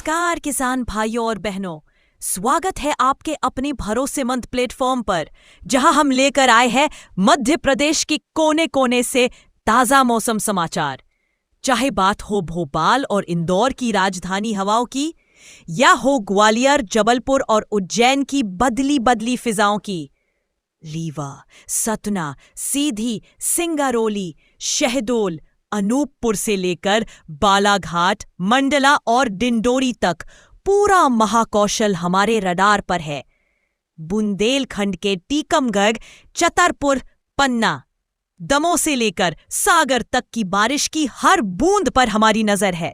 नमस्कार किसान भाइयों और बहनों, स्वागत है आपके अपने भरोसेमंद प्लेटफॉर्म पर, जहां हम लेकर आए हैं मध्य प्रदेश की कोने कोने से ताजा मौसम समाचार। चाहे बात हो भोपाल और इंदौर की राजधानी हवाओं की, या हो ग्वालियर, जबलपुर और उज्जैन की बदली बदली फिजाओं की। रीवा, सतना, सीधी, सिंगरौली, शहडोल, अनूपपुर से लेकर बालाघाट, मंडला और डिंडोरी तक पूरा महाकौशल हमारे रडार पर है। बुंदेलखंड के टीकमगढ़, छतरपुर, पन्ना, दमोह से लेकर सागर तक की बारिश की हर बूंद पर हमारी नजर है।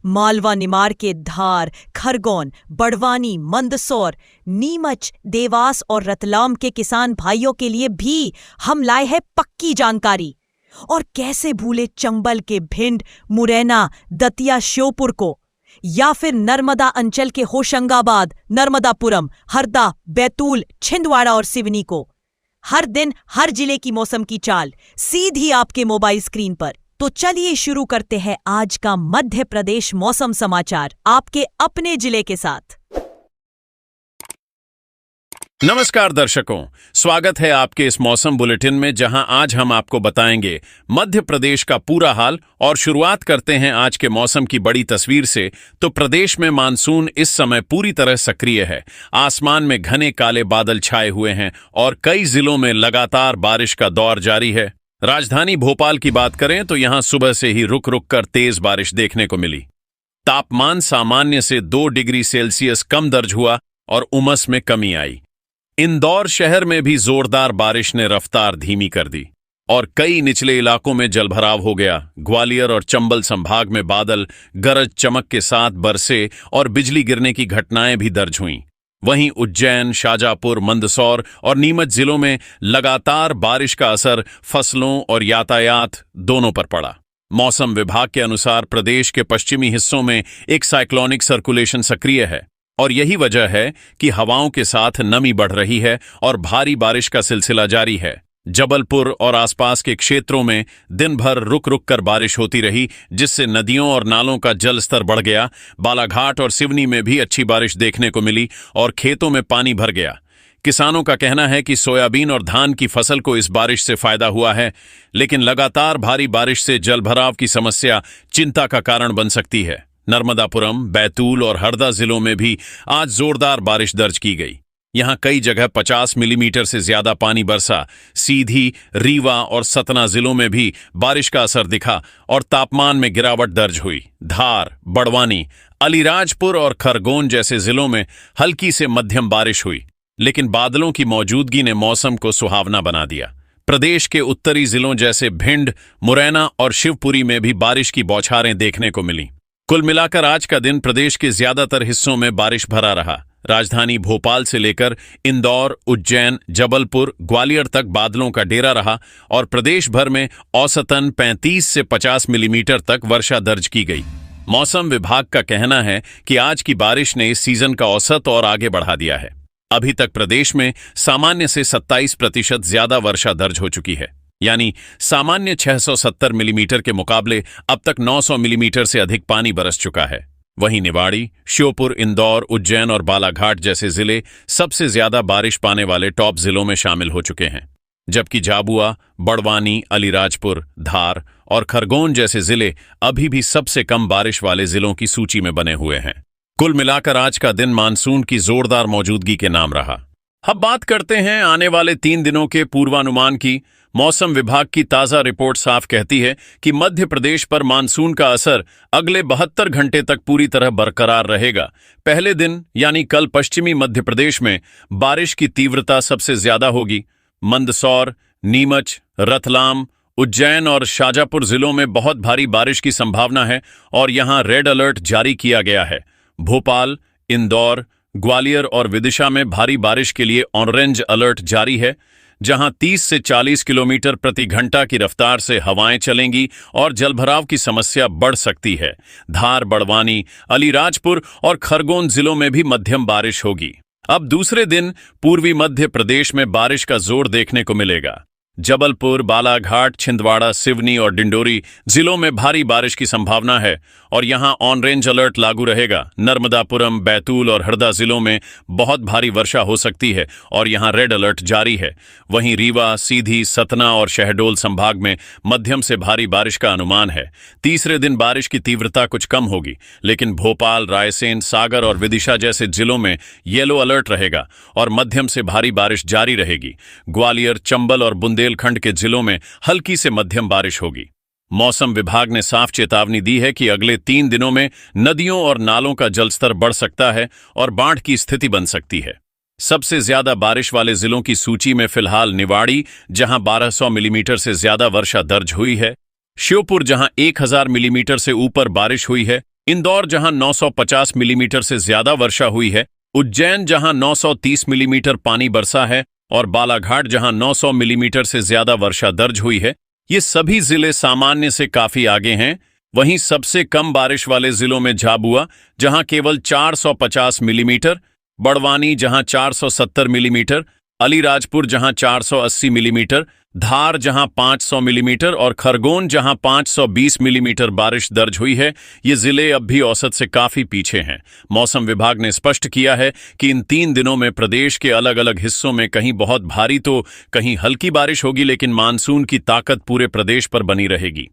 मालवा निमाड़ के धार, खरगोन, बड़वानी, मंदसौर, नीमच, देवास और रतलाम के किसान भाइयों के लिए भी हम लाए हैं पक्की जानकारी। और कैसे भूले चंबल के भिंड, मुरैना, दतिया, श्योपुर को, या फिर नर्मदा अंचल के होशंगाबाद, नर्मदापुरम, हरदा, बैतूल, छिंदवाड़ा और सिवनी को। हर दिन हर जिले की मौसम की चाल सीधी आपके मोबाइल स्क्रीन पर। तो चलिए शुरू करते हैं आज का मध्य प्रदेश मौसम समाचार आपके अपने जिले के साथ। नमस्कार दर्शकों, स्वागत है आपके इस मौसम बुलेटिन में, जहां आज हम आपको बताएंगे मध्य प्रदेश का पूरा हाल। और शुरुआत करते हैं आज के मौसम की बड़ी तस्वीर से। तो प्रदेश में मानसून इस समय पूरी तरह सक्रिय है। आसमान में घने काले बादल छाए हुए हैं और कई जिलों में लगातार बारिश का दौर जारी है। राजधानी भोपाल की बात करें तो यहां सुबह से ही रुक रुक कर तेज बारिश देखने को मिली। तापमान सामान्य से 2 डिग्री सेल्सियस कम दर्ज हुआ और उमस में कमी आई। इंदौर शहर में भी जोरदार बारिश ने रफ्तार धीमी कर दी और कई निचले इलाकों में जलभराव हो गया। ग्वालियर और चंबल संभाग में बादल गरज चमक के साथ बरसे और बिजली गिरने की घटनाएं भी दर्ज हुईं। वहीं उज्जैन, शाजापुर, मंदसौर और नीमच जिलों में लगातार बारिश का असर फसलों और यातायात दोनों पर पड़ा। मौसम विभाग के अनुसार प्रदेश के पश्चिमी हिस्सों में एक साइक्लोनिक सर्कुलेशन सक्रिय है और यही वजह है कि हवाओं के साथ नमी बढ़ रही है और भारी बारिश का सिलसिला जारी है। जबलपुर और आसपास के क्षेत्रों में दिन भर रुक रुक कर बारिश होती रही, जिससे नदियों और नालों का जल स्तर बढ़ गया। बालाघाट और सिवनी में भी अच्छी बारिश देखने को मिली और खेतों में पानी भर गया। किसानों का कहना है कि सोयाबीन और धान की फसल को इस बारिश से फायदा हुआ है, लेकिन लगातार भारी बारिश से जलभराव की समस्या चिंता का कारण बन सकती है। नर्मदापुरम, बैतूल और हरदा जिलों में भी आज जोरदार बारिश दर्ज की गई। यहां कई जगह 50 मिलीमीटर से ज्यादा पानी बरसा। सीधी, रीवा और सतना जिलों में भी बारिश का असर दिखा और तापमान में गिरावट दर्ज हुई। धार, बड़वानी, अलीराजपुर और खरगोन जैसे जिलों में हल्की से मध्यम बारिश हुई, लेकिन बादलों की मौजूदगी ने मौसम को सुहावना बना दिया। प्रदेश के उत्तरी जिलों जैसे भिंड, मुरैना और शिवपुरी में भी बारिश की बौछारें देखने को मिली। कुल मिलाकर आज का दिन प्रदेश के ज्यादातर हिस्सों में बारिश भरा रहा। राजधानी भोपाल से लेकर इंदौर, उज्जैन, जबलपुर, ग्वालियर तक बादलों का डेरा रहा और प्रदेश भर में औसतन 35 से 50 मिलीमीटर तक वर्षा दर्ज की गई। मौसम विभाग का कहना है कि आज की बारिश ने इस सीजन का औसत और आगे बढ़ा दिया है। अभी तक प्रदेश में सामान्य से 27% ज्यादा वर्षा दर्ज हो चुकी है, यानी सामान्य 670 मिलीमीटर के मुकाबले अब तक 900 मिलीमीटर से अधिक पानी बरस चुका है। वहीं निवाड़ी, श्योपुर, इंदौर, उज्जैन और बालाघाट जैसे जिले सबसे ज्यादा बारिश पाने वाले टॉप जिलों में शामिल हो चुके हैं, जबकि झाबुआ, बड़वानी, अलीराजपुर, धार और खरगोन जैसे जिले अभी भी सबसे कम बारिश वाले जिलों की सूची में बने हुए हैं। कुल मिलाकर आज का दिन मानसून की जोरदार मौजूदगी के नाम रहा। अब बात करते हैं आने वाले 3 दिनों के पूर्वानुमान की। मौसम विभाग की ताजा रिपोर्ट साफ कहती है कि मध्य प्रदेश पर मानसून का असर अगले 72 घंटे तक पूरी तरह बरकरार रहेगा। पहले दिन यानी कल पश्चिमी मध्य प्रदेश में बारिश की तीव्रता सबसे ज्यादा होगी। मंदसौर, नीमच, रतलाम, उज्जैन और शाजापुर जिलों में बहुत भारी बारिश की संभावना है और यहां रेड अलर्ट जारी किया गया है। भोपाल, इंदौर, ग्वालियर और विदिशा में भारी बारिश के लिए ऑरेंज अलर्ट जारी है, जहां 30 से 40 किलोमीटर प्रति घंटा की रफ्तार से हवाएं चलेंगी और जलभराव की समस्या बढ़ सकती है। धार, बड़वानी, अलीराजपुर और खरगोन जिलों में भी मध्यम बारिश होगी। अब दूसरे दिन पूर्वी मध्य प्रदेश में बारिश का जोर देखने को मिलेगा। जबलपुर, बालाघाट, छिंदवाड़ा, सिवनी और डिंडोरी जिलों में भारी बारिश की संभावना है और यहां ऑन रेंज अलर्ट लागू रहेगा। नर्मदापुरम, बैतूल और हरदा जिलों में बहुत भारी वर्षा हो सकती है और यहां रेड अलर्ट जारी है। वहीं रीवा, सीधी, सतना और शहडोल संभाग में मध्यम से भारी बारिश का अनुमान है। तीसरे दिन बारिश की तीव्रता कुछ कम होगी, लेकिन भोपाल, रायसेन, सागर और विदिशा जैसे जिलों में येलो अलर्ट रहेगा और मध्यम से भारी बारिश जारी रहेगी। ग्वालियर, चंबल और बुंदेलखंड के जिलों में हल्की से मध्यम बारिश होगी। मौसम विभाग ने साफ चेतावनी दी है कि अगले 3 दिनों में नदियों और नालों का जलस्तर बढ़ सकता है और बाढ़ की स्थिति बन सकती है। सबसे ज्यादा बारिश वाले जिलों की सूची में फिलहाल निवाड़ी, जहां 1200 मिलीमीटर से ज्यादा वर्षा दर्ज हुई है, श्योपुर जहां 1000 मिलीमीटर से ऊपर बारिश हुई है, इंदौर जहां 950 मिलीमीटर से ज्यादा वर्षा हुई है, उज्जैन जहां 930 मिलीमीटर पानी बरसा है और बालाघाट जहां 900 मिलीमीटर से ज्यादा वर्षा दर्ज हुई है। ये सभी जिले सामान्य से काफी आगे हैं। वहीं सबसे कम बारिश वाले जिलों में झाबुआ जहां केवल 450 मिलीमीटर, बड़वानी जहां 470 मिलीमीटर, अलीराजपुर जहां 480 मिलीमीटर, धार जहां 500 मिलीमीटर और खरगोन जहां 520 मिलीमीटर बारिश दर्ज हुई है। ये जिले अब भी औसत से काफी पीछे हैं। मौसम विभाग ने स्पष्ट किया है कि इन 3 दिनों में प्रदेश के अलग अलग हिस्सों में कहीं बहुत भारी तो कहीं हल्की बारिश होगी, लेकिन मानसून की ताकत पूरे प्रदेश पर बनी रहेगी।